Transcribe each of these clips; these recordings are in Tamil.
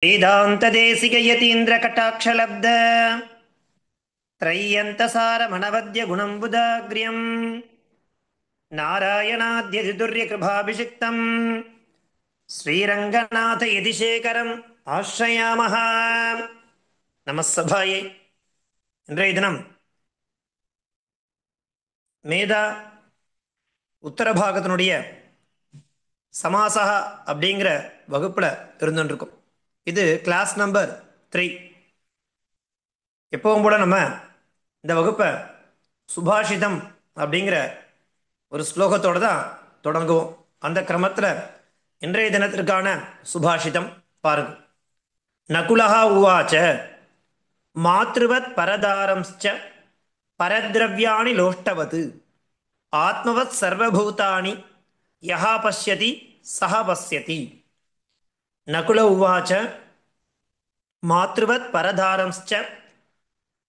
वेदान्तदेशिकयतीन्द्रकटाक्षलब्ध त्रय्यन्तसारमनवद्यगुणम्बुदाग्र्यम् नारायणाद्यतिदुर्यकृभाभिषिक्तम् ஸ்ரீரங்கநாதயதிசேகரம் ஆஸ்ரயாமஹ. நமஸ்ஸபாயே. இன்றைய தினம் மேதா உத்தரபாகத்தினுடைய சமாசா அப்படிங்கிற வகுப்பில் இருந்துருக்கும். இது கிளாஸ் நம்பர் 3. எப்பவும் போல நம்ம இந்த வகுப்பை சுபாஷிதம் அப்படிங்கிற ஒரு ஸ்லோகத்தோடு தான் தொடங்குவோம். அந்த கிரமத்தில் இன்றைய தினத்திற்கான சுபாஷிதம் பாருங்க. நகுலஹா உவாச்ச மாத்ருவத் பரதாரம்ச்ச பரத்ரவ்யாணி லோஷ்டவது ஆத்மவத் சர்வபூதானி யஹா பஷ்யதி சஹ பஷ்யதி. நகுல உவாச்ச மாத்ருவத் பரதாரம்ச்ச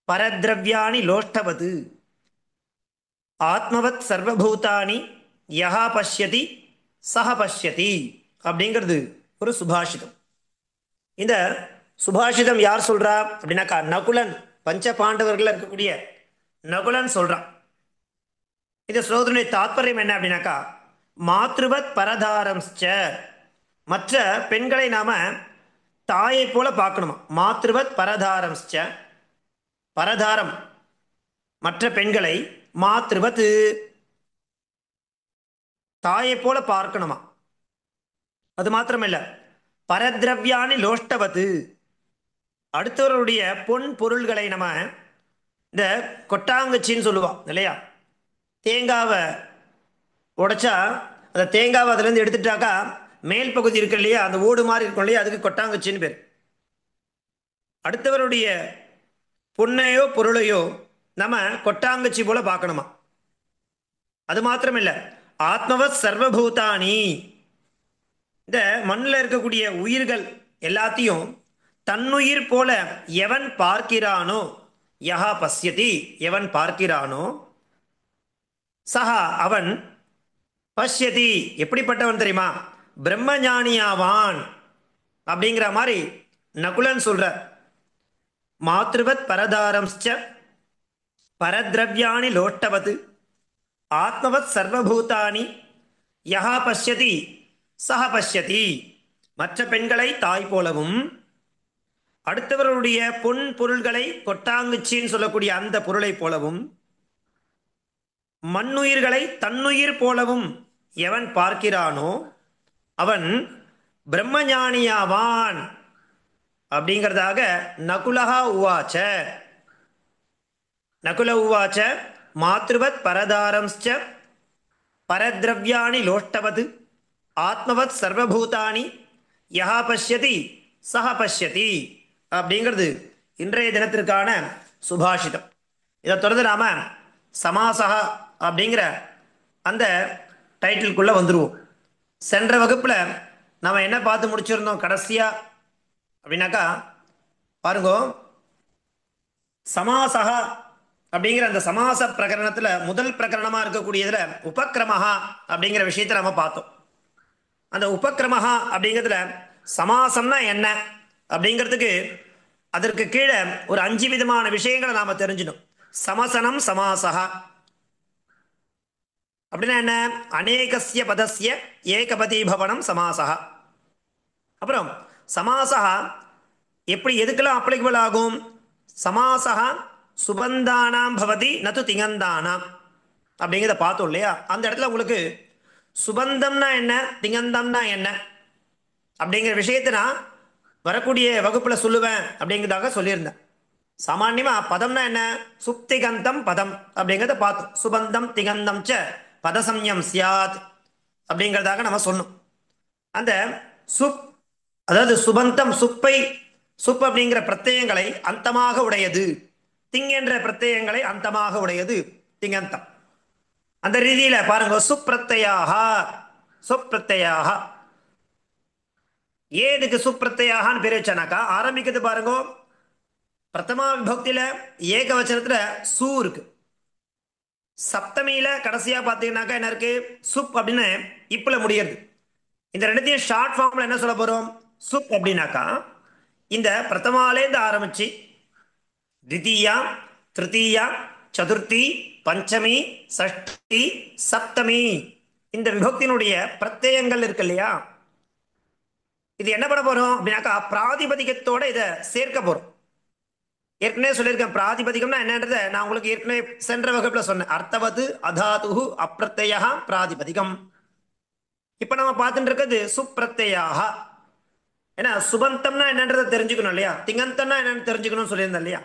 பரத்ரவ்யாணி லோஷ்டவது ஆத்மவத் சர்வபூதானி யஹா பஷ்யதி சஹ பஷ்யதி அப்படிங்கிறது ஒரு சுபாஷிதம். இந்த சுபாஷிதம் யார் சொல்றா அப்படின்னாக்கா நகுலன், பஞ்ச பாண்டவர்கள் இருக்கக்கூடிய நகுலன் சொல்றான். இந்த ஸ்லோகத்தினுடைய தாத்பரியம் என்ன அப்படின்னாக்கா மாத்ருவத் பரதாரம்ச்ச, மற்ற பெண்களை நாம தாயை போல பார்க்கணுமா. மாத்ருவத் பரதாரம்ச்ச, பரதாரம் மற்ற பெண்களை, மாத்ருவத் தாயை போல பார்க்கணுமா. அது மாத்திரமில்ல, பரத்ரவ்யாணி லோஷ்டவது, அடுத்தவருடைய பொன் பொருள்களை நம்ம இந்த கொட்டாங்குச்சின்னு சொல்லுவான் இல்லையா. தேங்காவை உடைச்சா அந்த தேங்காவை அதுலேருந்து எடுத்துட்டாக்கா மேல் பகுதி இருக்கு இல்லையா, அந்த ஓடு மாதிரி இருக்கும் இல்லையா, அதுக்கு கொட்டாங்குச்சின்னு பேர். அடுத்தவருடைய பொண்ணையோ பொருளையோ நம்ம கொட்டாங்குச்சி போல பார்க்கணுமா. அது மாத்திரமில்லை, ஆத்மவத் சர்வபூதானி, இந்த மண்ணில் இருக்கக்கூடிய உயிர்கள் எல்லாத்தையும் தன்னுயிர் போல எவன் பார்க்கிறானோ, யஹா பஷ்யதி, எவன் பார்க்கிறானோ, சஹா அவன், பஷ்யதி எப்படிப்பட்டவன் தெரியுமா, பிரம்மஞானியாவான் அப்படிங்கிற மாதிரி நகுலன் சொல்ற. மாத்ருவத் பரதாரம்ச்ச பரத்ரவ்யாணி லோஷ்டவது ஆத்மவத் சர்வபூதானி யஹா பஷ்யதி சஹ பஷ்யதி. மற்ற பெண்களை தாய் போலவும், அடுத்தவர்களுடைய பொன் பொருள்களை கொட்டாங்குச்சின்னு சொல்லக்கூடிய அந்த பொருளை போலவும், மண்ணுயிர்களை தன்னுயிர் போலவும் எவன் பார்க்கிறானோ அவன் பிரம்மஞானியாவான் அப்படிங்கிறதாக நகுலஹா உவாச்ச. நகுல உவாச்ச மாத்ருவத் பரதாரம்ச்ச பரத்ரவ்யாணி லோஷ்டவது ஆத்மவத் சர்வபூதானி யஹா பஷ்யதி சஹ பஷ்யதி அப்படிங்கிறது இன்றைய தினத்திற்கான சுபாஷிதம். இதை தொடர்ந்து நாம சமாசா அப்படிங்கிற அந்த டைட்டிலுக்குள்ள வந்துடுவோம். சென்ற வகுப்புல நாம என்ன பார்த்து முடிச்சிருந்தோம் கடைசியா அப்படின்னாக்கா பாருங்க, சமாசா அப்படிங்கிற அந்த சமாச பிரகரணத்துல முதல் பிரகரணமா இருக்கக்கூடியதுல உபக்கிரமஹா அப்படிங்கிற விஷயத்தை நம்ம பார்த்தோம். அந்த உபக்கிரமஹா அப்படிங்கிறதுல சமாசம்னா என்ன அப்படிங்கிறதுக்கு அதற்கு கீழே ஒரு 5 விதமான விஷயங்களை நாம தெரிஞ்சிடும். சமசனம் சமாசா அப்படின்னா என்ன, அநேகஸ்ய பதஸ்ய ஏகபதி பவனம் சமாசா. அப்புறம் சமாசா எப்படி எதுக்கெல்லாம் அப்ளிகபிள் ஆகும், சமாசா சுபந்தானாம் பவதி நது திங்கந்தானாம் அப்படிங்கிறத பார்த்தோம் இல்லையா. அந்த இடத்துல உங்களுக்கு சுபந்தம்னா என்ன, திங்கந்தம்னா என்ன அப்படிங்கிற விஷயத்தை நான் வரக்கூடிய வகுப்புல சொல்லுவேன் அப்படிங்கிறதாக சொல்லியிருந்தேன். சாமான்யமா பதம்னா என்ன, சுப்திகந்தம் பதம் அப்படிங்கிறத பார்த்தோம். சுபந்தம் திகந்தம் ச பதசம்யம் சியாத் அப்படிங்கிறதாக நம்ம சொன்னோம். அந்த சுப், அதாவது சுபந்தம், சுப்பை, சுப் அப்படிங்கிற பிரत्यயங்களை அந்தமாக உடையது, திங் என்ற பிரत्यயங்களை அந்தமாக உடையது திங்கந்தம். அந்த ரீதியில பாருங்க, சுப்ரத்யாக, சுப்ரத்யாக ஏதுக்கு சுப்ரத்யாகான்னு பேர் வச்சானாக்கா ஆரம்பிக்கிறது பாருங்க, பிரதமா விபக்தியில ஏக வச்சனத்துல சூ இருக்கு, சப்தமியில கடைசியா பார்த்தீங்கன்னாக்கா என்ன இருக்கு, சுப் அப்படின்னு இப்பல முடியாது. இந்த ரெண்டுத்தையும் ஷார்ட் ஃபார்ம்ல என்ன சொல்ல போறோம், சுப் அப்படின்னாக்கா இந்த பிரதமாலேருந்து ஆரம்பிச்சு தித்தீயா, திருத்தீயா, சதுர்த்தி, பஞ்சமி, சஷ்டி, சப்தமி, இந்த விபக்தியினுடைய பிரத்யங்கள் இருக்கு இல்லையா, இது என்ன பண்ண போறோம் அப்படின்னாக்கா பிராதிபதிகத்தோட இதை சேர்க்க போறோம். ஏற்கனவே சொல்லியிருக்கேன் பிராதிபதிகம்னா என்னன்றதை நான் உங்களுக்கு ஏற்கனவே சென்ற வகுப்புல சொன்னேன். அர்த்தவது அதாது அப்பிரத்யா பிராதிபதிகம். இப்ப நம்ம பார்த்துட்டு இருக்கிறது சுப்பிரத்யாக. ஏன்னா சுபந்தம்னா என்னன்றதை தெரிஞ்சுக்கணும் இல்லையா, திங்கந்தம்னா என்னன்னு தெரிஞ்சுக்கணும்னு சொல்லியிருந்தேன் இல்லையா.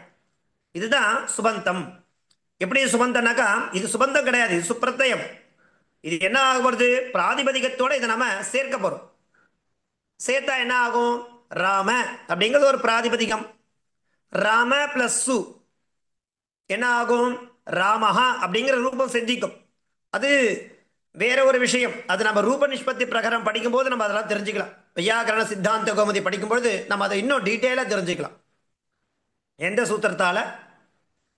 இதுதான் சுபந்தம். எப்படி சுபந்தம்னாக்கா இது சுபந்தம் கிடையாது, இது சுப்பிரத்யம். இது என்ன ஆக போறது, பிராதிபதிகத்தோட இதை நம்ம சேர்க்க போறோம். சேர்த்தா என்ன ஆகும், ராம அப்படிங்கிறது ஒரு பிராதிபதிகம். ராம பிளஸ் சு என்ன ஆகும், ராமஹா அப்படிங்கிற ரூபம் செஞ்சிக்கும். அது வேற ஒரு விஷயம். அது நம்ம ரூப நிஷ்பத்தி பிரகாரம் படிக்கும்போது நம்ம அதெல்லாம் தெரிஞ்சுக்கலாம். வையாகரண சித்தாந்த கோமதி படிக்கும்போது நம்ம அதை இன்னும் டீட்டெயிலாக தெரிஞ்சுக்கலாம். எந்த சூத்திரத்தால,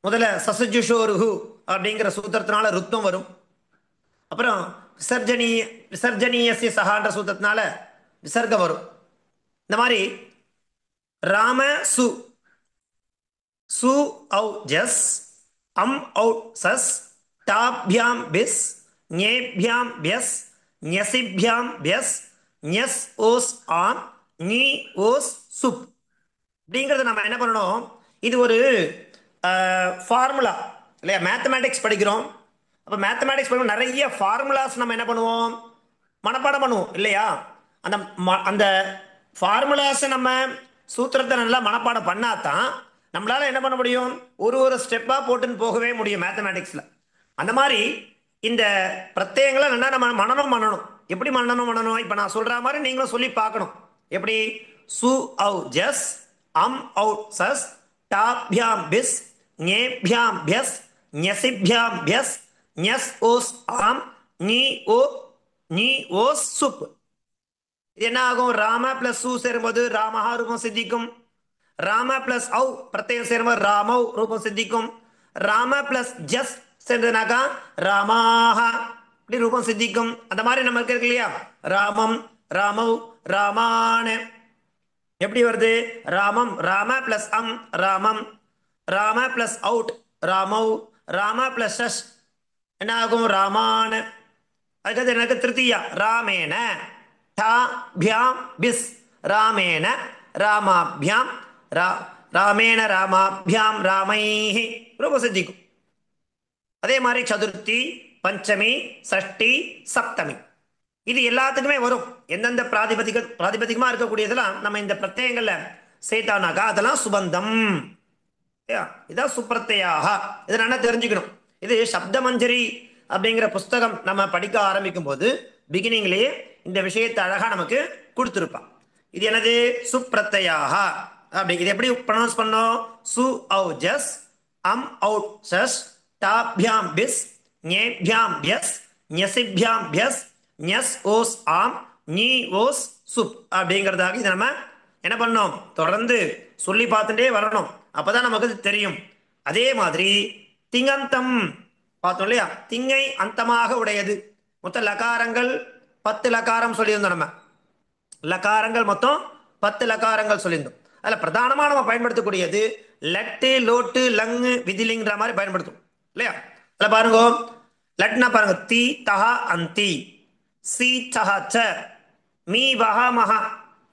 முதல்ல சசுஜுஷோருஹு அப்படிங்கிற சூத்திரத்தினால ருத்வம் வரும். அப்புறம் விசர்ஜனீயசிய சகான்ற சூத்திரத்தினால விசர்க்கம் வரும். இந்த மாதிரி ராம சு, சு ஔ ஜஸ், அம் ஔ சஸ், டாப்யாம் பிஸ், ஞேப்யாம் பியஸ், ஞசிப்யாம் பியஸ், ஞஸ் ஓஸ் ஆம், நீ ஓஸ் சுப் அப்படிங்கிறத நம்ம என்ன பண்ணணும், இது ஒரு ஃபார்முலா இல்லையா. மேத்தமேட்டிக்ஸ் படிக்கிறோம். அப்போ மேத்தமேட்டிக்ஸ் படிக்கும் நிறைய ஃபார்முலாஸ் நம்ம என்ன பண்ணுவோம், மனப்பாடம் பண்ணுவோம் இல்லையா. அந்த அந்த ஃபார்முலாஸை நம்ம சூத்திரத்தை நல்லா மனப்பாடம் பண்ணாதான் நம்மளால என்ன பண்ண முடியும், ஒரு ஒரு ஸ்டெப்பாக போட்டுன்னு போகவே முடியும் மேத்தமேட்டிக்ஸில். அந்த மாதிரி இந்த பிரத்யங்களை நல்லா நம்ம மனனம் பண்ணணும். எப்படி மனனம், இப்போ நான் சொல்ற மாதிரி நீங்களும் சொல்லி பார்க்கணும். எப்படி, சு ஔ ஜஸ், அம் ஔ சஸ், டாப்யாம் பிஸ், ஞேப்யாம் பியஸ், ஞசிப்யாம் பியஸ், ஞஸ் ஓஸ் ஆம், நீ ஓ நீ ஓஸ் சுப். இது என்ன ஆகும், ராம பிளஸ் சு சேரும்போது ராமஹா ரூபம் சித்திக்கும். ராம பிளஸ் ஔ பிரத்யேகம் சேரும்போது ராமௌ ரூபம் சித்திக்கும். ராம பிளஸ் ஜஸ் சேர்ந்ததுனாக்கா ராமாஹா இப்படி ரூபம் சித்திக்கும். அந்த மாதிரி நம்ம இருக்கு இல்லையா, ராமம், ராமௌ, ராமான எப்படி வருது, ராமம், ராம பிளஸ் அம் ராமம், ராம பிளஸ் அவுட் ராமௌ, ராம பிளஸ் ஷஷ் என்ன ஆகும், ராமான. அதுக்கு எனக்கு திருத்தியா ராமேன, டாப்யாம் பிஸ், ராமேன ராமாபியாம், ராமேன ராமாபியாம் ராமைஹி ரூபம் சித்திக்கும். அதே மாதிரி சதுர்த்தி, பஞ்சமி, சஷ்டி, சப்தமி இது எல்லாத்துக்குமே வரும். எந்தெந்த பிராதிபதிகமா இருக்கக்கூடியதெல்லாம் நம்ம இந்த பிரத்யங்கள்ல சேர்த்தானாக்கா அதெல்லாம் சுபந்தம். இதான் சுப்பிரத்யாக. இதை நல்லா தெரிஞ்சுக்கணும். இது சப்தமஞ்சரி அப்படிங்கிற புஸ்தகம் நம்ம படிக்க ஆரம்பிக்கும் போது பிகினிங்லேயே இந்த விஷயத்தை அழகா நமக்கு கொடுத்துருப்பான். இது எனது சுப்பிரத்யாக. அப்படி இது எப்படி ப்ரொனவுன்ஸ் பண்ணோம், சு ஔ ஜஸ், அம் அவுட் சஸ், டாப்யாம் பிஸ், ஞேப்யாம் பியஸ், ஞசிப்யாம் பியஸ், ஞஸ் ஓஸ் ஆம், நீ ஓஸ் சுப் அப்படிங்கிறதாக இதை நம்ம என்ன பண்ணோம், தொடர்ந்து சொல்லி பார்த்துட்டே வரணும். அப்பதான் நமக்கு தெரியும். அதே மாதிரி திங்கந்தம் பார்த்தோம் இல்லையா, திங்கை அந்தமாக உடையது. மொத்த லகாரங்கள் 10 லகாரம் சொல்லியிருந்தோம். நம்ம லகாரங்கள் மொத்தம் 10 லகாரங்கள் சொல்லியிருந்தோம். அதில் பிரதானமாக நம்ம பயன்படுத்தக்கூடியது லட்டு, லோட்டு, லங்கு, விதிலிங்கிற மாதிரி பயன்படுத்தும் இல்லையா. அதில் பாருங்க, லட்னா பாருங்க, தி தஹா அந்தி, சி சஹ ச, மீ வஹ மஹ.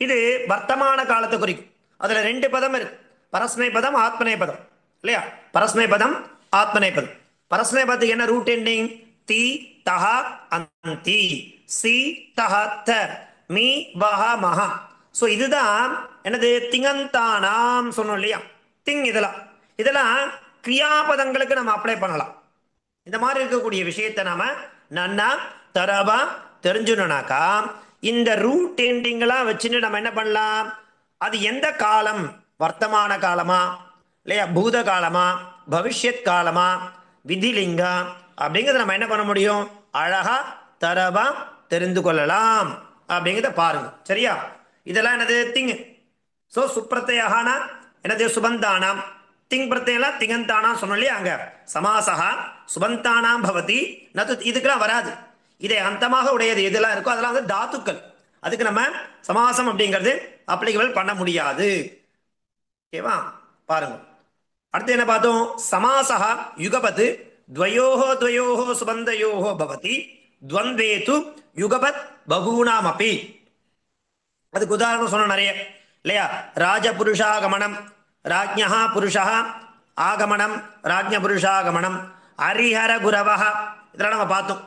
இது வர்த்தமான காலத்தை குறிக்கும். அதுல 2 பதம் இருக்கு, பரஸ்மை பதம், ஆத்மனை பதம் இல்லையா. பரஸ்மை பதம், ஆத்மனை பதம். பரஸ்மை பதத்துக்கு என்ன ரூட் எண்டிங், தி தஹா அந்தி, சி தஹ த, மீ வஹ மஹ. ஸோ இதுதான் என்னது, திங்கந்தானாம் சொன்னோம் இல்லையா. திங் இதெல்லாம் கிரியாபதங்களுக்கு நம்ம அப்ளை பண்ணலாம். இந்த மாதிரி இருக்கக்கூடிய விஷயத்தை நாம நன்னா தரவா தெரிஞ்சுனாக்கா இந்த ரூட் எண்டிங்கெல்லாம் வச்சுட்டு நம்ம என்ன பண்ணலாம், அது எந்த காலம், வர்த்தமான காலமா இல்லையா, பூத காலமா, பவிஷ்யத் காலமா, விதிலிங்கா அப்படிங்கிறத நம்ம என்ன பண்ண முடியும், அழகா தரவா தெரிந்து கொள்ளலாம். அப்படிங்கிறத பாருங்க சரியா. இதெல்லாம் என்னது, திங். ஸோ சுப்பிரத்யகானா என்னது, சுபந்தானாம். திங் பிரத்யெல்லாம் திங்கந்தானாம் சொன்னோம் இல்லையா. அங்க சமாசகா சுபந்தானாம் பவதி நது, இதுக்கெல்லாம் வராது. இதை அந்தமாக உடையது எதெல்லாம் இருக்கோ அதெல்லாம் வந்து தாத்துக்கள். அதுக்கு நம்ம சமாசம் அப்படிங்கிறது அப்ளிகபிள் பண்ண முடியாது. ஓகேவா? பாருங்க. அடுத்து என்ன பார்த்தோம்? சமாசா யுகபத் துவயோஹோ துவயோஹோ சுபந்தயோஹோ பவதி துவந்தேது யுகபத் பகூனாம் அப்பி. அதுக்கு உதாரணம் சொன்ன நிறைய இல்லையா? ராஜபுருஷாகமனம், ராஜ்ஞா புருஷா ஆகமனம், ராஜ்ஞ புருஷாகமனம், ஹரிஹர குரவஹ, இதெல்லாம் நம்ம பார்த்தோம்.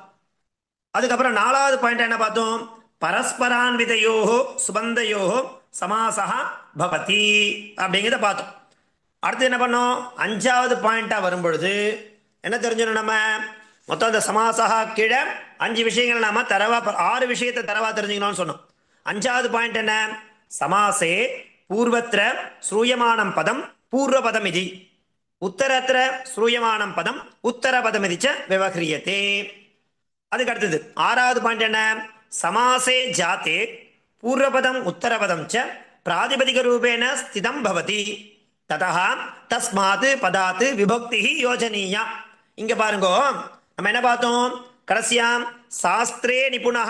அதுக்கப்புறம் நாலாவது பாயிண்ட் என்ன பார்த்தோம்? பரஸ்பரான்விதையோஹோ சுபந்தயோஹோ சமாசா பவதி அப்படிங்கிறத பார்த்தோம். அடுத்து என்ன பண்ணோம்? அஞ்சாவது பாயிண்டா வரும்பொழுது என்ன தெரிஞ்சிடும்? நம்ம மொத்தம் அந்த சமாசா கீழே 5 விஷயங்கள் நாம தரவா 6 விஷயத்தை தரவா தெரிஞ்சுக்கணும்னு சொன்னோம். அஞ்சாவது பாயிண்ட் என்ன? சமாசே பூர்வத்திர ஸ்ரூயமானம் பதம் பூர்வபதம் இது, உத்தரத்திர ஸ்ரூயமானம் பதம் உத்தரபதம் இது விவகிரியதே. அதுக்கு அடுத்தது ஆறாவது பாயிண்ட் என்ன? சமாசே ஜாத்தே பூர்வபதம் உத்தரபதம் ச பிராதிபதிக ரூபேண ஸ்திதம் பவதி ததா தஸ்மாத் பதாத் விபக்தி யோஜனீயா. இங்க பாருங்க, நம்ம என்ன பார்த்தோம்? கடைசியாம் சாஸ்திரே நிபுணா,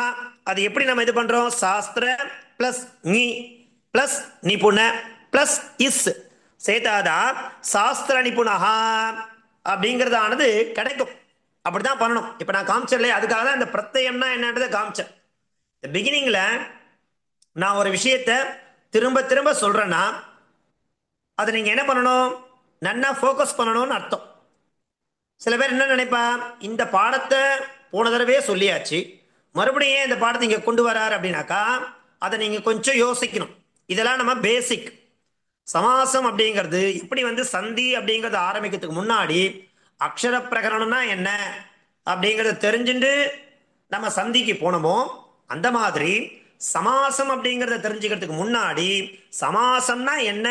அது எப்படி நம்ம இது பண்றோம்? சாஸ்திர பிளஸ் நீ பிளஸ் நிபுண பிளஸ் இஸ் சேதாதான் சாஸ்திர நிபுணா அப்படிங்கிறதானது கிடைக்கும். அப்படிதான் பண்ணணும். இப்ப நான் காமிச்சேன் இல்லையா, அதுக்காக தான் இந்த பிரத்யம்னா என்னன்றதை காமிச்சேன். பிகினிங்ல நான் ஒரு விஷயத்த திரும்ப திரும்ப சொல்றேன்னா அதை நீங்க என்ன பண்ணணும்? நன்னா ஃபோக்கஸ் பண்ணணும்னு அர்த்தம். சில பேர் என்ன நினைப்பா, இந்த பாடத்தை போன தடவையே சொல்லியாச்சு, மறுபடியும் ஏன் இந்த பாடத்தை இங்க கொண்டு வராரு அப்படின்னாக்கா, அதை நீங்க கொஞ்சம் யோசிக்கணும். இதெல்லாம் நம்ம பேசிக். சமாசம் அப்படிங்கிறது எப்படி சந்தி அப்படிங்கிறது ஆரம்பிக்கிறதுக்கு முன்னாடி அக்ஷர பிரகரணம்னா என்ன அப்படிங்கிறத தெரிஞ்சுட்டு நம்ம சந்திக்கு போனோமோ, அந்த மாதிரி சமாசம் அப்படிங்கிறத தெரிஞ்சுக்கிறதுக்கு முன்னாடி சமாசம்னா என்ன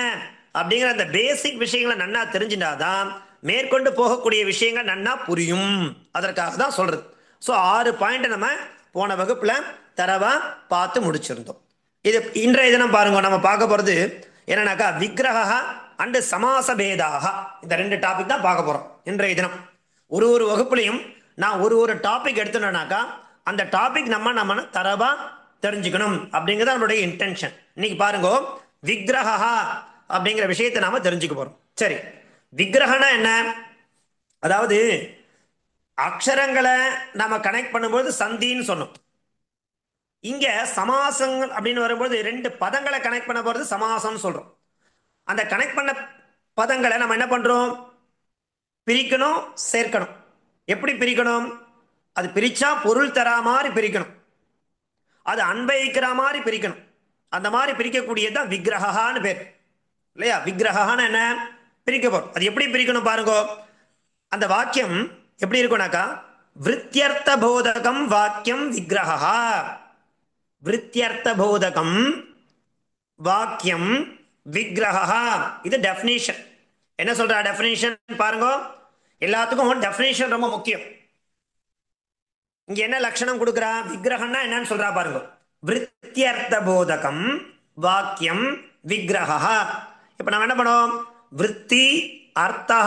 அப்படிங்கிற அந்த பேசிக் விஷயங்களை நன்னா தெரிஞ்சுட்டாதான் மேற்கொண்டு போகக்கூடிய விஷயங்கள் நன்னா புரியும். அதற்காக தான் சொல்றது. ஸோ 6 பாயிண்ட் நம்ம போன வகுப்புல தரவா பார்த்து முடிச்சிருந்தோம். இது இன்றைய தினம் பாருங்க, நம்ம பார்க்க போறது என்னன்னாக்கா விக்கிரக அண்ட் சமாச பேதாக. இந்த 2 டாபிக் தான் பார்க்க போறோம் இன்றைய தினம். ஒரு வகுப்புலையும் நான் ஒரு டாபிக் எடுத்துனேனாக்கா அந்த டாபிக் நம்ம தரவா தெரிஞ்சுக்கணும் அப்படிங்கிறது நம்மளுடைய இன்டென்ஷன். இன்னைக்கு பாருங்க, விக்கிரகா அப்படிங்கிற விஷயத்தை நாம தெரிஞ்சுக்க போறோம். சரி, விக்கிரகனா என்ன? அதாவது அக்ஷரங்களை நாம கனெக்ட் பண்ணும்போது சந்தின்னு சொன்னோம். இங்க சமாசங்கள் அப்படின்னு வரும்போது 2 பதங்களை கனெக்ட் பண்ண போறது சமாசம் சொல்றோம். அந்த கனெக்ட் பண்ண பதங்களை நம்ம என்ன பண்றோம்? பிரிக்கணும், சேர்க்கணும். எப்படி பிரிக்கணும்? அது பிரிச்சா பொருள் தரா மாதிரி பிரிக்கணும், அது அன்பயிக்கிற மாதிரி பிரிக்கணும். அந்த மாதிரி பிரிக்கக்கூடியதான் விக்கிரகான்னு பேர் இல்லையா? விக்கிரகான்னு என்ன? பிரிக்க போறோம். அது எப்படி பிரிக்கணும் பாருங்க. அந்த வாக்கியம் எப்படி இருக்கும்னாக்கா, விருத்தியர்த்த போதகம் வாக்கியம் விக்கிரகா. விருத்தியர்த்த போதகம் வாக்கியம் விக்கிரகா. இது டெஃபினிஷன். என்ன சொல்ற டெஃபினிஷன் பாருங்க. எல்லாத்துக்கும் டெஃபினிஷன் ரொம்ப முக்கியம். இங்க என்ன லட்சணம் கொடுக்குறா? விக்கிரகம்னா என்னன்னு சொல்றா பாருங்க. விருத்தியர்த்த போதகம் வாக்கியம் விக்கிரகா. இப்ப நம்ம என்ன பண்ணோம்? விருத்தி அர்த்தா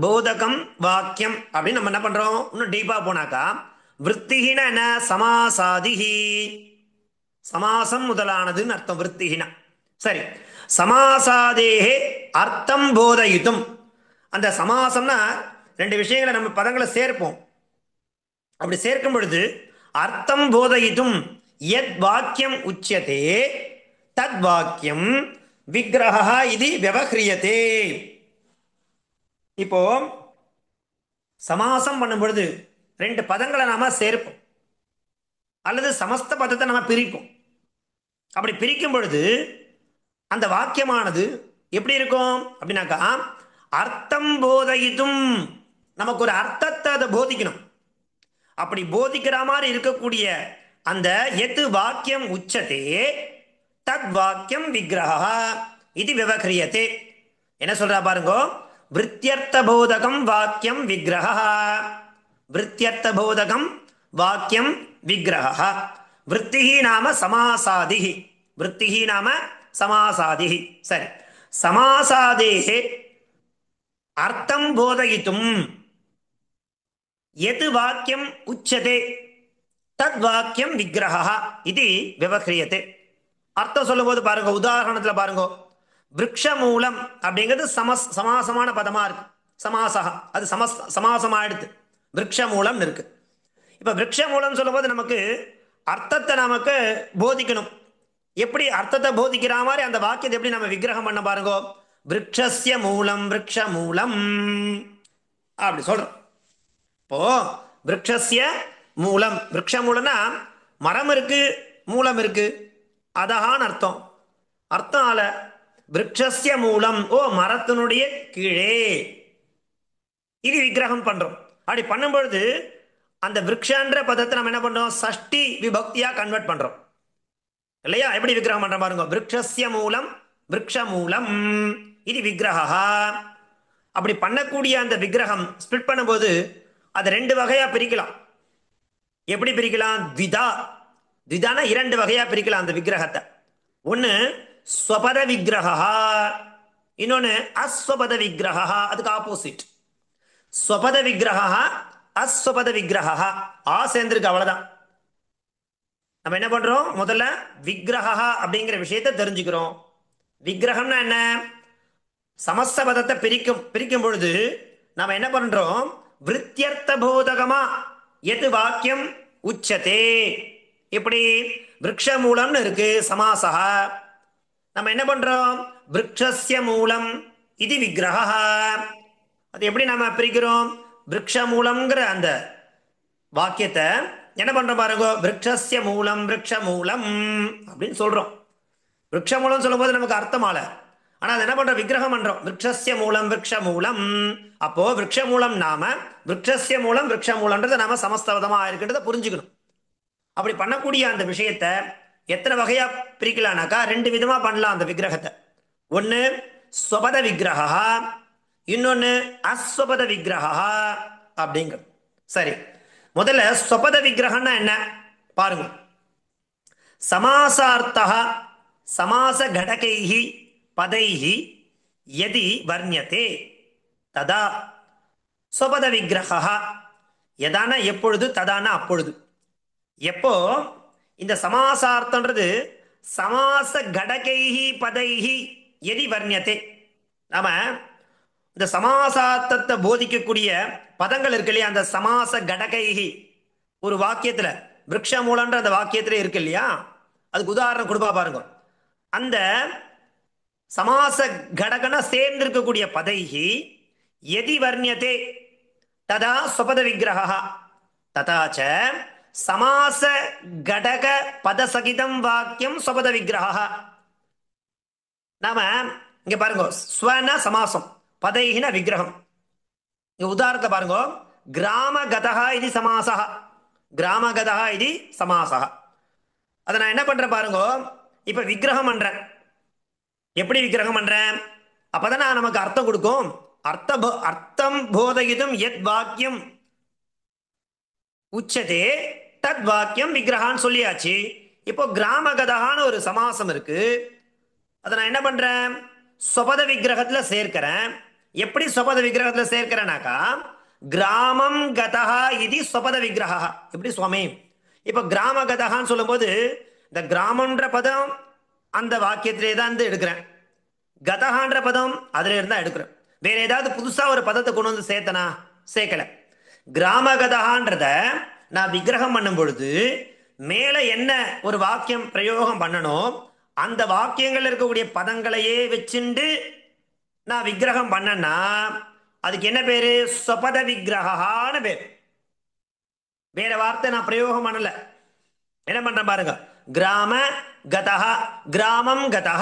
போதகம் வாக்கியம் அப்படின்னு நம்ம என்ன பண்றோம்? இன்னும் டீப்பா போனாக்கா விருத்திகின என்ன? சமாசாதிஹி, சமாசம் முதலானதுன்னு அர்த்தம் விருத்திகின. சரி, சமாசாதேஹே அர்த்தம் போதயித்தும். அந்த சமாசம்னா 2 விஷயங்களை நம்ம பதங்களை சேர்ப்போம். அப்படி சேர்க்கும் பொழுது அர்த்தம் போதயித்தும் யத் வாக்கியம் உச்சியதே தத் வாக்கியம் விக்கிரகா இது விவகிரியதே. இப்போ சமாசம் பண்ணும் பொழுது 2 பதங்களை நாம சேர்ப்போம் அல்லது சமஸ்த பதத்தை நம்ம பிரிப்போம். அப்படி பிரிக்கும் பொழுது அந்த வாக்கியமானது எப்படி இருக்கும் அப்படின்னாக்கா, அர்த்தம் போதயித்தும், நமக்கு ஒரு அர்த்தத்தை அதை போதிக்கணும். அப்படி போதிக்கிற மாதிரி இருக்கக்கூடிய அந்த எது வாக்கியம் உச்சதே தத் வாக்கியம் விக்கிரகா இது விவகிரியதே. என்ன சொல்றா பாருங்க. விருத்தியர்த்த போதகம் வாக்கியம் விக்கிரகா. விருத்தியர்த்த போதகம் வாக்கியம் விக்கிரகா. விருத்திஹி நாம சமாசாதிஹி. விருத்திஹி நாம சமாசாதிஹி. சரி, சமாசாதேஹே அர்த்தம் போதயித்தும் எது வாக்கியம் உச்சதே தத் வாக்கியம் விக்கிரகா இது விவகிரியதே. அர்த்தம் சொல்லும் போது பாருங்க, உதாரணத்துல பாருங்க. விரக்ஷமூலம் அப்படிங்கிறது சமாசமான பதமா இருக்கு. சமாசா அது சமாசமாயிடுது. விரக்ஷமூலம் இருக்கு. இப்ப விரக்ஷமூலம் சொல்லும் போது நமக்கு அர்த்தத்தை நமக்கு போதிக்கணும். எப்படி அர்த்தத்தை போதிக்கிற மாதிரி அந்த வாக்கியத்தை எப்படி நம்ம விக்கிரகம் பண்ண பாருங்க. விரக்ஷஸ்ய மூலம் விரக்ஷமூலம் அப்படி சொல்றோம். இப்போ விரக்ஷஸ்ய மூலம், விரக்ஷமூலம்னா மரம் இருக்கு, மூலம் இருக்கு, அதகான்னு அர்த்தம். அர்த்தம் ஆல விரக்ஷஸ்ய மூலம், ஓ மரத்தினுடைய கீழே இது விக்கிரகம் பண்றோம். அப்படி பண்ணும்பொழுது அந்த விரக்ஷன்ற பதத்தை நம்ம என்ன பண்றோம், சஷ்டி விபக்தியா கன்வெர்ட் பண்றோம் இல்லையா? எப்படி விக்கிரகம் பண்ற பாருங்க. விரக்ஷஸ்ய மூலம் விரக்ஷமூலம் இது விக்கிரகா. அப்படி பண்ணக்கூடிய அந்த விக்கிரகம் ஸ்பிளிட் பண்ணும்போது அதை ரெண்டு வகையா பிரிக்கலாம். எப்படி பிரிக்கலாம்? த்விதான இரண்டு வகையா பிரிக்கலாம் அந்த விக்கிரகத்தை. ஒன்னு ஸ்வபத விக்கிரகா, இன்னொன்னு அஸ்வபத விக்கிரகா. அதுக்கு ஆப்போசிட். ஸ்வபத விக்கிரகா அஸ்வபத விக்கிரகா. சேர்ந்திருக்கு, அவ்வளவுதான். நம்ம என்ன பண்றோம், முதல்ல விக்கிரகா அப்படிங்கிற விஷயத்தை தெரிஞ்சுக்கிறோம். விக்கிரகம்னா என்ன? சமஸ்த பதத்தை பிரிக்கும் பொழுது நாம என்ன பண்றோம், விருத்தியர்த்த போதகமா எது வாக்கியம் உச்சதே. இப்படி விரக்ஷ மூலம்னு இருக்கு சமாசா. நம்ம என்ன பண்றோம், விரக்ஷஸ்ய மூலம் இது விக்கிரகா. அது எப்படி நாம பிரிக்கிறோம், விரக்ஷ மூலம்ங்கிற அந்த வாக்கியத்தை என்ன பண்றோம் பாருங்க, விரக்ஷஸ்ய மூலம் விரக்ஷ மூலம் அப்படின்னு சொல்றோம். விரக்ஷ மூலம் சொல்லும் போது நமக்கு அர்த்தமால, ஆனா அது என்ன பண்றோம், விக்கிரகம் பண்றோம். விரக்ஷஸ்ய மூலம் விரக்ஷ மூலம். அப்போ விரக்ஷ மூலம் நாம விரக்ஷஸ்ய மூலம் விரக்ஷ மூலம்ன்றதை நாம சமஸ்தவதமா இருக்கின்றத புரிஞ்சுக்கணும். அப்படி பண்ணக்கூடிய அந்த விஷயத்தை எத்தனை வகையா பிரிக்கலாம்னாக்கா ரெண்டு விதமா பண்ணலாம் அந்த விக்கிரகத்தை. ஒன்னு ஸ்வபத விக்கிரகா, இன்னொன்னு அஸ்வபத விக்கிரகா அப்படிங்க. சரி, முதல்ல ஸ்வபத விக்கிரகம்னா என்ன பாருங்க. சமாசார்த்தா சமாச கடகைஹி பதைஹி யதி வர்ணியதே ததா ஸ்வபத விக்கிரகா. எதான எப்பொழுது, ததான அப்பொழுது. எப்போ இந்த சமாசார்த்தன்றது சமாச கடகைஹி பதைஹி யதி வர்ணியதே, நாம இந்த சமாசார்த்தத்தை போதிக்கக்கூடிய பதங்கள் இருக்கு இல்லையா, அந்த சமாச கடகைஹி ஒரு வாக்கியத்துல விரக்ஷ மூலன்ற அந்த வாக்கியத்துல இருக்கு இல்லையா, அதுக்கு உதாரணம் கொடுப்பா பாருங்க. அந்த சமாச கடகன சேர்ந்து இருக்கக்கூடிய பதைஹி எதி வர்ணியதே ததா ஸ்வபத விக்கிரகா. ததாச்ச சமாச கடக பதசகிதம் வாக்கியம் ஸ்வபத விக்கிரகா. நாம இங்க பாருங்க, ஸ்வன சமாசம், பதைஹின விக்கிரகம். இங்க உதாரணத்தை பாருங்க. கிராமகதா இது சமாசா, கிராமகதா இது சமாசா. அதை நான் என்ன பண்றேன் பாருங்க, இப்ப விக்கிரகம் பண்றேன். எப்படி விக்கிரகம் பண்றேன், அப்பதான் நான் நமக்கு அர்த்தம் கொடுக்கும். அர்த்தம் போதகிதும் எத் வாக்கியம் உச்சதே தத் வாக்கியம் விக்கிரகான்னு சொல்லியாச்சு. இப்போ கிராமகதான்னு ஒரு சமாசம் இருக்கு, அதை நான் என்ன பண்றேன், ஸ்வபத விக்கிரகத்துல சேர்க்கிறேன். எப்படி ஸ்வபத விக்கிரகத்துல சேர்க்கிறேனாக்கா, கிராமம் கதா இது ஸ்வபத விக்கிரகா. எப்படி சுவாமி, இப்ப கிராம கதான்னு சொல்லும் போது இந்த கிராமன்ற பதம் அந்த வாக்கியத்திலே தான் இருந்து எடுக்கிறேன், கதகான்ற பதம் அதுல இருந்தா எடுக்கிறேன். வேற ஏதாவது புதுசா ஒரு பதத்தை கொண்டு வந்து சேர்த்தனா, சேர்க்கல. கிராம கதகான்றத நான் விக்கிரகம் பண்ணும் பொழுது மேல என்ன ஒரு வாக்கியம் பிரயோகம் பண்ணணும், அந்த வாக்கியங்கள் இருக்கக்கூடிய பதங்களையே வச்சுண்டு நான் விக்கிரகம் பண்ணனா அதுக்கு என்ன பேரு, ஸ்வபத விக்கிரகான்னு பேர். வேற வார்த்தை நான் பிரயோகம் பண்ணல. என்ன பண்றேன் பாருங்க, கிராம கதா கிராமம் கதா.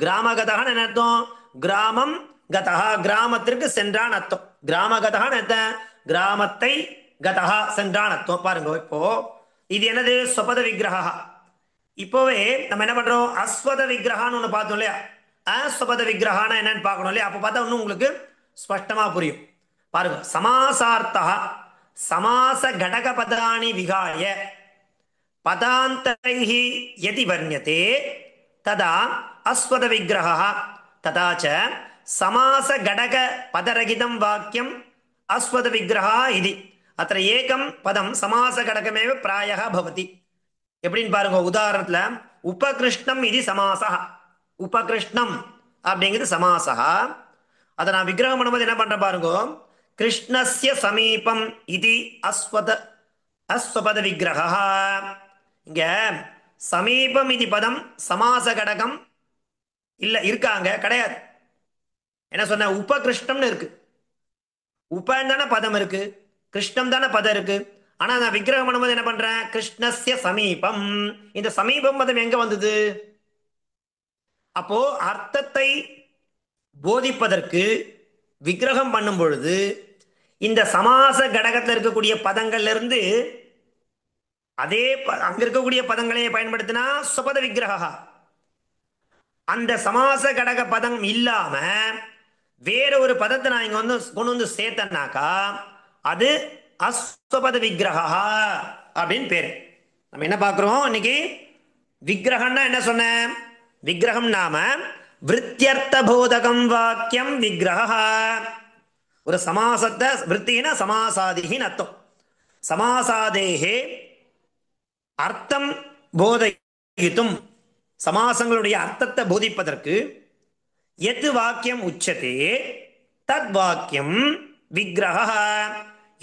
கிராம கதான்னு என்ன அர்த்தம், கிராமம் கதா கிராமத்திற்கு சென்றான் அர்த்தம். கிராம கதான்னு அர்த்தம், கிராமத்தை கதா சென்றான் அர்த்தம். பாருங்க, இப்போ இது என்னது, ஸ்வபத விக்கிரகா. இப்போவே நம்ம என்ன பண்றோம், அஸ்வத விக்கிரகான்னு ஒண்ணு பார்த்தோம் இல்லையா, அஸ்வபத விக்கிரகானா என்னன்னு பார்க்கணும் இல்லையா. அப்ப பார்த்தா இன்னும் உங்களுக்கு ஸ்பஷ்டமா புரியும். பாருங்க, சமாசார்த்தா சமாச கடக பதானி விகாய பதாந்தரைஹி யதி வர்ணியதே ததா அஸ்வத விக்கிரகா. ததாச்ச சமாச கடக பதரகிதம் வாக்கியம் அஸ்வத விக்கிரகா இது. அത്ര ஏகம் பதம் சமாச கடகமேவ பிராயः பவதி. எப்படின்னு பாருங்க, உதாரணத்துல உபகிருஷ்ணம் இது சமாசா. உபகிருஷ்ணம் அப்படிங்கிறது சமாசா. அதை நான் விக்கிரகம் பண்ணும்போது என்ன பண்றேன் பாருங்க. கிருஷ்ணஸ்ய சமீபம் இது அஸ்வத அஸ்வபத விக்கிரகா. இங்க சமீபம் இது பதம் சமாச கடகம் இல்ல இருக்காங்க கிடையாது. என்ன சொன்ன, உபகிருஷ்ணம்னு இருக்கு. உபன் தானே பதம் இருக்கு, கிருஷ்ணம் தானே பதம் இருக்கு. ஆனா நான் விக்கிரகம் பண்ணும்போது என்ன பண்றேன், கிருஷ்ணஸ்ய சமீபம். இந்த சமீபம் பதம் எங்க வந்தது? அப்போ அர்த்தத்தை போதிப்பதற்கு விக்கிரகம் பண்ணும் பொழுது இந்த சமாச கடகத்தில் இருக்கக்கூடிய பதங்கள்ல இருந்து அதே அங்க இருக்கக்கூடிய பதங்களையே பயன்படுத்தினா சுபத விக்கிரகா. அந்த சமாச கடக பதம் இல்லாம வேற ஒரு பதத்தை நான் இங்க வந்து கொண்டு வந்து சேர்த்தனாக்கா அது அஸ்வபத விக்கிரகா அப்படின்னு பேரு. நம்ம என்ன பார்க்கிறோம் இன்னைக்கு? விக்கிரகம்னா என்ன சொன்ன? விக்கிரகம் நாம விருத்தியர்த்த போதகம் வாக்கியம் விக்கிரகா. ஒரு சமாசத்தை விருத்தினா சமாசாதிகின்னு அர்த்தம். சமாசாதேகே அர்த்தம் போதித்தும், சமாசங்களுடைய அர்த்தத்தை போதிப்பதற்கு எது வாக்கியம் உச்சதே தத் வாக்கியம் விக்கிரக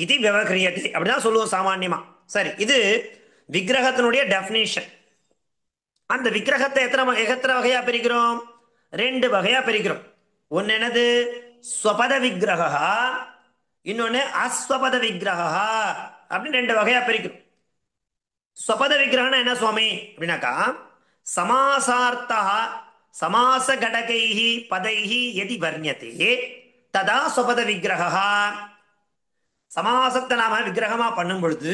இது விவகிரியதே அப்படிதான் சொல்லுவோம் சாமான்யமா. சரி, இது விக்கிரகத்தினுடைய டெஃபினிஷன். அந்த விக்கிரகத்தை எத்தனை வகையா பிரிக்கிறோம்? ரெண்டு வகையா பிரிக்கிறோம். ஒன்னு என்னது? ஸ்வபத விக்கிரகா, இன்னொன்னு அஸ்வபத விக்கிரகா அப்படின்னு ரெண்டு வகையா பிரிக்கிறோம். ஸ்வபத விக்கிரகம்னா என்ன சுவாமி அப்படின்னாக்கா, சமாசார்த்தா சமாச கடகைஹி பதைஹி எதி வர்ணியதே ததா ஸ்வபத விக்கிரகா. சமாசத்தை நாம விக்கிரகமா பண்ணும் பொழுது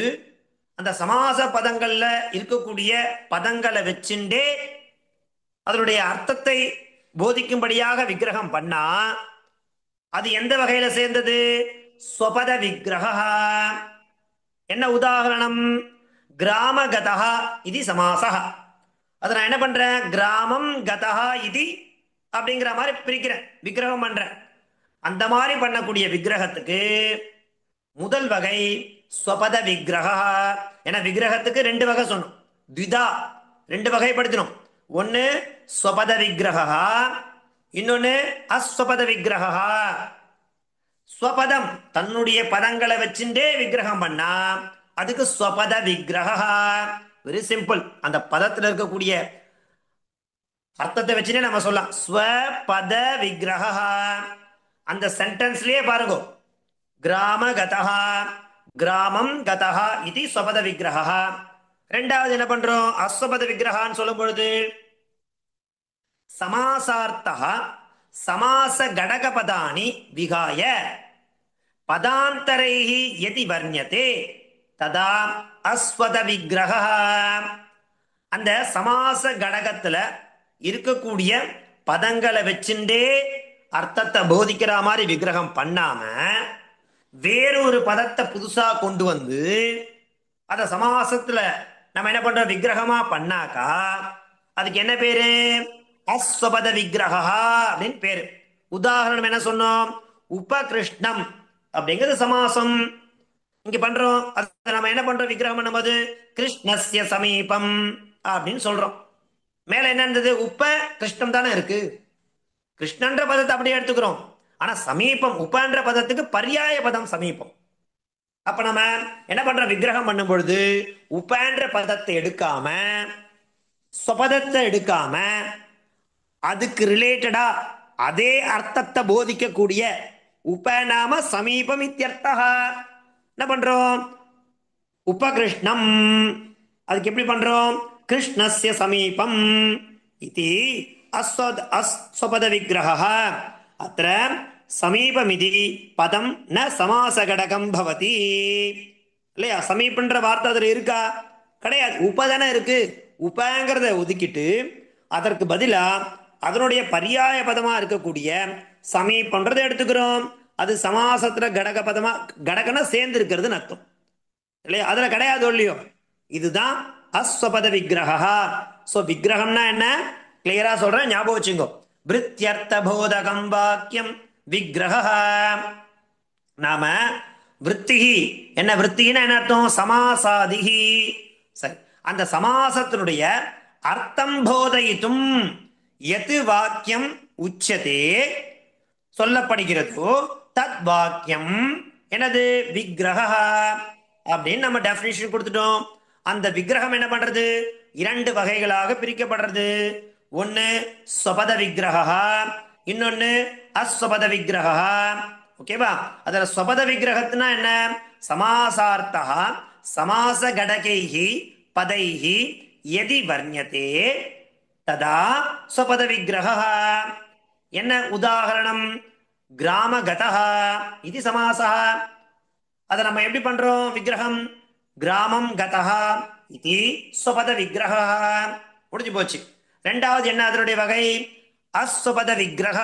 அந்த சமாச பதங்கள்ல இருக்கக்கூடிய பதங்களை வச்சுட்டே அதனுடைய அர்த்தத்தை போதிக்கும்படியாக விக்கிரகம் பண்ணா அது எந்த வகையில சேர்ந்தது? ஸ்வபத விக்கிரகா. என்ன உதாரணம்? கிராம கதா இது சமாசா. அதை நான் என்ன பண்றேன்? கிராமம் கதா இது அப்படிங்கிற மாதிரி பிரிக்கிறேன், விக்கிரகம் பண்றேன். அந்த மாதிரி பண்ணக்கூடிய விக்கிரகத்துக்கு முதல் வகை ஸ்வபத விக்கிரகா. ஏன்னா விக்கிரகத்துக்கு ரெண்டு வகை சொன்னோம், த்விதா, ரெண்டு வகைப்படுத்தினோம். ஒன்னு ஸ்வபத விக்கிரகா, இன்னொன்னு அஸ்வபத விக்கிரகா. ஸ்வபதம் தன்னுடைய பதங்களை வச்சுட்டே விக்கிரகம் பண்ணா அதுக்கு ஸ்வபத விக்கிரகா. Very simple. அந்த பதத்தில் இருக்கக்கூடிய அர்த்தத்தை வச்சுட்டே நம்ம சொல்லலாம் ஸ்வபத விக்கிரகா. அந்த சென்டென்ஸ்லயே பாருங்க, கிராம கதா கிராமம் கதா இது ஸ்வபத விக்கிரகா. ரெண்டாவது என்ன பண்றோம்? அஸ்வபத விக்கிரகான்னு சொல்லும் பொழுது சமாசார்த்தா சமாச கடக பதானி விகாய பதாந்தரைஹி யதி வர்ணியதே ததா அஸ்வத விக்கிரகா. அந்த சமாச கடகத்துல இருக்கக்கூடிய பதங்களை வச்சுட்டே அர்த்தத்தை போதிக்கிற மாதிரி விக்கிரகம் பண்ணாம வேறொரு பதத்தை புதுசா கொண்டு வந்து அத சமாசத்துல நம்ம என்ன பண்றோம்? விக்கிரகமா பண்ணாக்கா அதுக்கு என்ன பேரு? அஸ்வபத விக்கிரகா அப்படின்னு பேரு. உதாரணம் என்ன சொன்னோம்? உபகிருஷ்ணம் அப்படிங்கிறது சமாசம். இங்க பண்றோம், அதை நம்ம என்ன பண்றோம்? விக்கிரகம் பண்ணும்போது கிருஷ்ணஸ்ய சமீபம் அப்படின்னு சொல்றோம். மேல என்ன இருந்தது? உப கிருஷ்ணம் தானே இருக்கு. கிருஷ்ணன்ற பதத்தை அப்படியே எடுத்துக்கிறோம். ஆனா சமீபம் உபன்ற பதத்துக்கு பர்யாய பதம் சமீபம். அப்ப நம்ம என்ன பண்றோம்? விக்கிரகம் பண்ணும் பொழுது உபன்ற பதத்தை எடுக்காம ஸ்வபதத்தை எடுக்காம அதுக்கு ரிலேட்டடா அதே அர்த்தத்தை போதிக்கக்கூடிய உபநாம சமீபம் இத்தியர்த்தா. என்ன பண்றோம்? உபகிருஷ்ணம். அதுக்கு எப்படி பண்றோம்? கிருஷ்ணஸ்ய சமீபம் இது அஸ்வபத விக்கிரகா. அത്ര சமீபமிதி பதம் ந சமாச கடகம் பவதி. இல்லையா? சமீபன்ற வார்த்தை அதுல இருக்கா? கிடையாது. உபதானே இருக்கு. உபங்கிறத ஒதுக்கிட்டு அதற்கு பதிலா அதனுடைய பர்யாய பதமா இருக்கக்கூடிய சமீபன்றதை எடுத்துக்கிறோம். அது சமாசத்துல கடக பதமா, கடகனா சேர்ந்து இருக்கிறதுன்னு அர்த்தம் இல்லையா? அதுல கிடையாது இல்லையோ. இதுதான் அஸ்வபத விக்கிரகா. சோ விக்கிரகம்னா என்ன கிளியரா சொல்றேன், ஞாபகம் வச்சுங்கோ. விருத்தியர்த்த போதகம் வாக்கியம் விக்கிரகா. நாம விருத்திகி என்ன? விருத்தினா என்ன அர்த்தம்? சமாசாதிகி. சரி, அந்த சமாசத்தினுடைய அர்த்தம் போதயித்தும் எது வாக்கியம் உச்சதே சொல்லப்படுகிறதோ தத் வாக்கியம் எனது விக்கிரக அப்படின்னு நம்ம டெஃபினிஷன் கொடுத்துட்டோம். அந்த விக்கிரகம் என்ன பண்றது? இரண்டு வகைகளாக பிரிக்கப்படுறது. ஒன்னு ஸ்வபத விக்கிரக, இன்னொன்னு அஸ்வபத விக்கிரக. ஓகேவா? அதுல ஸ்வபத விக்கிரகத்துனா என்ன? சமாசார்த்தா சமாச கடகைஹி பதைஹி யதி வர்ணியதே ததா ஸ்வபத விக்கிரக. என்ன உதாகரணம்? கிராமகதः இது சமாசः. அதை நம்ம எப்படி பண்றோம்? விக்கிரகம் கிராமம் கதः இது ஸ்வபத விக்கிரக. முடிஞ்சு போச்சு. ரெண்டாவது என்ன அதனுடைய வகை? அஸ்வபத விக்கிரக.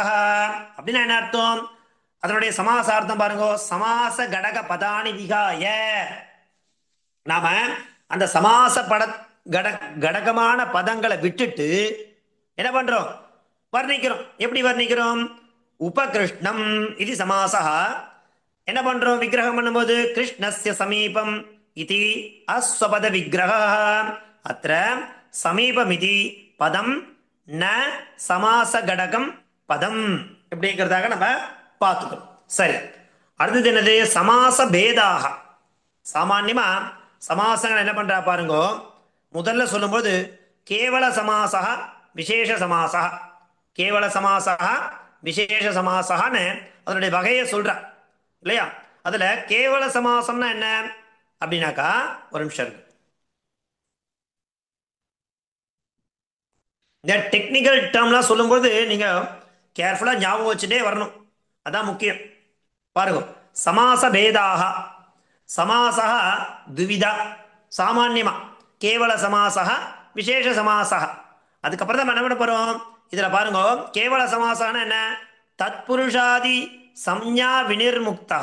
அப்படின்னா என்ன அர்த்தம்? அதனுடைய சமாசார்த்தம் பாருங்க. சமாச கடக பதானி விகாய. நாம அந்த சமாச கடகமான பதங்களை விட்டுட்டு என்ன பண்றோம்? வர்ணிக்கிறோம். எப்படி வர்ணிக்கிறோம்? உபகிருஷ்ணம் இது சமாசா. என்ன பண்றோம் விக்கிரகம் பண்ணும்போது? கிருஷ்ணஸ்ய சமீபம் இது அஸ்வபத விக்கிரக. அത്ര சமீபமிதி பதம் ந சமாச கடகம் பதம் எப்படிங்கிறதாக நம்ம பார்த்துக்கிறோம். சரி, அடுத்தது என்னது? சமாச பேதாக. சாமான்யமா சமாசங்கள் என்ன பண்றா பாருங்க. முதல்ல சொல்லும்போது கேவல சமாசா விசேஷ சமாசா, கேவல சமாசா விசேஷ சமாசான்னு அதனுடைய வகையை சொல்ற இல்லையா? அதுல கேவல சமாசம்னா என்ன அப்படின்னாக்கா, ஒரு நிமிஷம் இருக்கு. இந்த டெக்னிக்கல் டேர்ம்லாம் சொல்லும்போது நீங்க கேர்ஃபுல்லா ஞாபகம் வச்சுட்டே வரணும். அதான் முக்கியம். பாருங்க, சமாச பேதாக. சமாசா துவிதா. சாமான்யமா கேவல சமாசா விசேஷ சமாசா. அதுக்கப்புறம் தான் என்ன பண்ண போறோம்? இதுல பாருங்க, கேவல சமாசான என்ன? தத்புருஷாதி சம்ஞா வினிர்முக்தா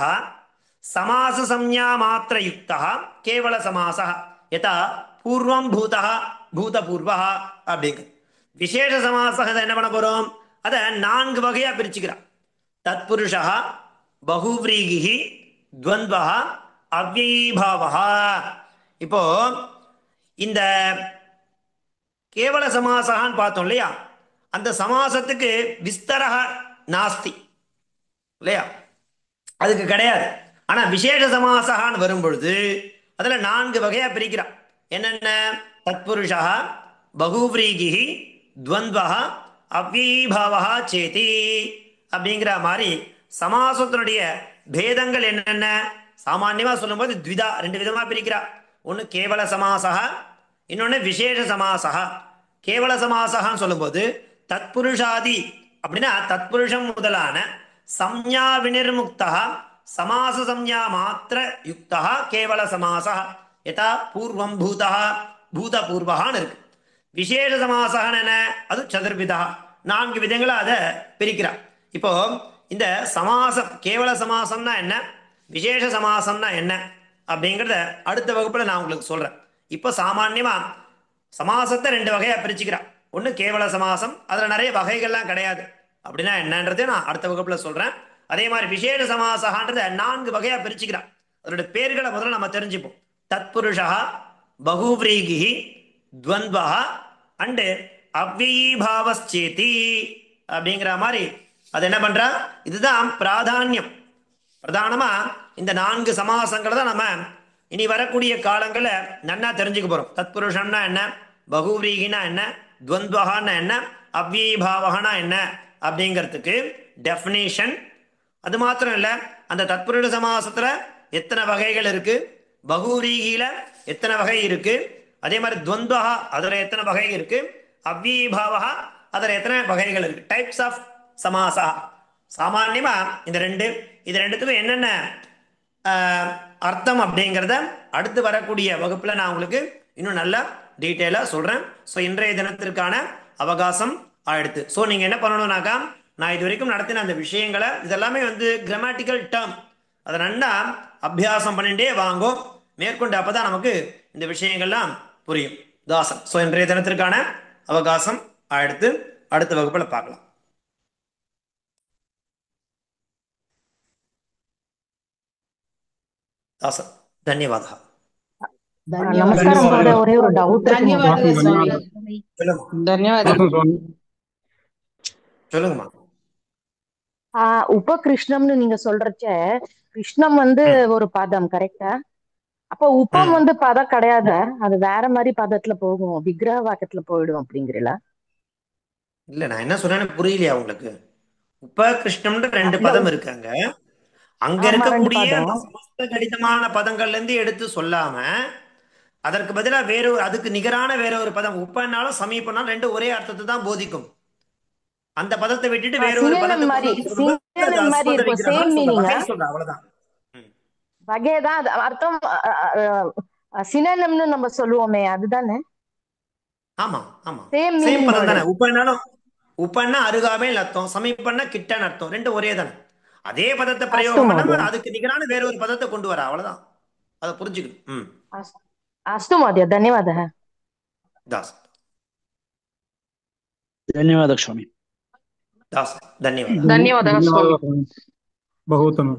சமாச சம்ஞா மாத்திர யுக்தா கேவல சமாசா. யதா பூர்வம் பூதா பூதபூர்வா அப்படிங்க. விசேஷ சமாசா என்ன பண்ண போறோம்? அதை 4 வகையா பிரிச்சுக்கிறான். தத்புருஷா பகுவ்ரீகி துவந்த்வா அவ்யயீபாவா. இப்போ இந்த கேவல சமாசான்னு பார்த்தோம் இல்லையா? அந்த சமாசத்துக்கு விஸ்தரக நாஸ்தி இல்லையா? அதுக்கு கிடையாது. ஆனா விசேஷ சமாசான்னு வரும் பொழுது அதுல 4 வகையா பிரிக்கிறான். என்னென்ன? தத்புருஷா பகுவ்ரீகி துவந்த்வா அவ்யயீபாவா சேதி அப்படிங்கிற மாதிரி சமாசத்தினுடைய பேதங்கள் என்னென்ன? சாமான்யமா சொல்லும்போது த்விதா, 2 விதமா பிரிக்கிறா. ஒன்று கேவல சமாசா, இன்னொன்று விசேஷ சமாசா. கேவல சமாசான்னு சொல்லும்போது தத்புருஷாதி அப்படின்னா தத்புருஷம் முதலான சம்ஞா வினிர்முக்தா சமாச சம்ஞா மாத்திர யுக்தா கேவல சமாசா. யதா பூர்வம் பூதா பூதபூர்வகான்னு இருக்கு. விசேஷ சமாசான்னு என்ன? அது சதுர்விதா, 4 விதங்களா அதை பிரிக்கிறார். இப்போ இந்த சமாசம் கேவல சமாசம்னா என்ன, விசேஷ சமாசம்னா என்ன அப்படிங்கிறத அடுத்த வகுப்புல நான் உங்களுக்கு சொல்றேன். இப்போ சாமான்யமா சமாசத்தை 2 வகையா பிரிச்சுக்கிறான். ஒன்று கேவல சமாசம், அதுல நிறைய வகைகள்லாம் கிடையாது. அப்படின்னா என்னன்றதை நான் அடுத்த வகுப்புல சொல்றேன். அதே மாதிரி விசேஷ சமாசகான்றத 4 வகையா பிரிச்சுக்கிறான். அதோட பேர்களை முதல்ல நம்ம தெரிஞ்சுப்போம். தத்புருஷா பகுவ்ரீகி துவந்த்வா அண்டு அவ்யயீபாவச்சேதி அப்படிங்கிற மாதிரி அது என்ன பண்றா? இதுதான் பிராதானியம். பிரதானமா இந்த 4 சமாசங்களை தான் நம்ம இனி வரக்கூடிய காலங்களில் நன்னா தெரிஞ்சுக்க போறோம். தத்புருஷம்னா என்ன, பகுவ்ரீகினா என்ன, துவந்த்வகான்னா என்ன, அவ்யயீபாவகனா என்ன அப்படிங்கிறதுக்கு டெஃபினேஷன். அது மாத்திரம் இல்லை, அந்த தத்புருஷ சமாசத்துல எத்தனை வகைகள் இருக்கு, பகுவ்ரீகியில எத்தனை வகை இருக்கு, அதே மாதிரி துவந்த்வகா அதுல எத்தனை வகை இருக்கு, அவ்யயீபாவகா அதுல எத்தனை வகைகள் இருக்கு, டைப்ஸ் ஆஃப் சமாசா. சாமான்யமா இந்த இது ரெண்டுத்துக்கும் என்னென்ன அர்த்தம் அப்படிங்கிறத அடுத்து வரக்கூடிய வகுப்புல நான் உங்களுக்கு இன்னும் நல்லா டீட்டெயிலா சொல்றேன். ஸோ இன்றைய தினத்திற்கான அவகாசம் ஆயிடுத்து. ஸோ நீங்க என்ன பண்ணணும்னாக்கா, நான் இது வரைக்கும் நடத்தின அந்த விஷயங்களை இதெல்லாமே கிராமட்டிக்கல் டேர்ம், அதை நல்லா அபியாசம் பண்ணிட்டே வாங்கோ மேற்கொண்டு. அப்பதான் நமக்கு இந்த விஷயங்கள்லாம் புரியும். தாசன். ஸோ இன்றைய தினத்திற்கான அவகாசம் ஆயிடுத்து. அடுத்த வகுப்புல பார்க்கலாம். தாசன். தன்யவாதா. நமஸ்காரம் மहोदय, ஒரே ஒரு டவுட் இருக்கு. ధన్యవాదాలు స్వామి. சொல்லுங்க ధన్యవాదాలు. சொல்லுங்கம்மா. உபகிருஷ்ணம்னு நீங்க சொல்றச்ச கிருஷ்ணம் வந்து ம், ஒரு பதம் கரெக்டா? அப்போ உபம் ம். வந்து பதம் கிடையாது, அது வேற மாதிரி பதத்துல போகும், விக்கிரக வாக்கத்துல போயிடும் அப்படிங்கிறல. இல்ல நான் என்ன சொல்றேன்னு புரியலையா உங்களுக்கு? உப கிருஷ்ணம்ன்ற ரெண்டு இல்ல பதம் இருக்காங்க. அங்க ஆமா, ரெண்டு இருக்கக்கூடிய பதம். அந்த சமஸ்த கடிதமான பதங்கள்ல இருந்து எடுத்து சொல்லாம அதற்கு பதிலா வேற அதுக்கு நிகரான வேற ஒரு பதம் உப்பன்னாலும் சமீபனாலும் ரெண்டு ஒரே அர்த்தத்தை தான் போதிக்கும். அந்த பதத்தை விட்டுட்டு வேற ஒரு பதத்தை சினனம் கொண்டு மாதிரி வந்து சொல்லும்போது அது சினனம் மாதிரி அஸ்மத இருக்கும், சேம் விக்கிரகம் சொல்ற மீனிங்கா? வகை சொல்ற அவ்வளவுதான். ம். வகைதான் அது அர்த்தம். சினனம்னு நம்ம சொல்லுவோமே, அதுதானே? ஆமா, ஆமா. சேம் சேம் மீனிங் பதம் வேர்டு. தானே. உப்பன்னாலும் உப்பன்னா அருகாமையில் அர்த்தம், சமீபன்னா கிட்டன்னு அர்த்தம், ரெண்டு ஒரே தானே. அதே பதத்தை அஸ்து பிரயோகம் பண்ணாம மहोदय, அதுக்கு நிகரான வேற ஒரு பதத்தை கொண்டு வர அவ்வளவுதான். அதை புரிஞ்சுக்கணும். ம். अस्तु महोदय, धन्यवादः। தாஸ். धन्यवादः स्वामी। दास धन्यवादः। धन्यवादः स्वामी। धन्यवादः बहु उत्तमम्।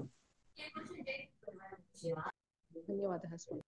धन्यवादः स्वामी।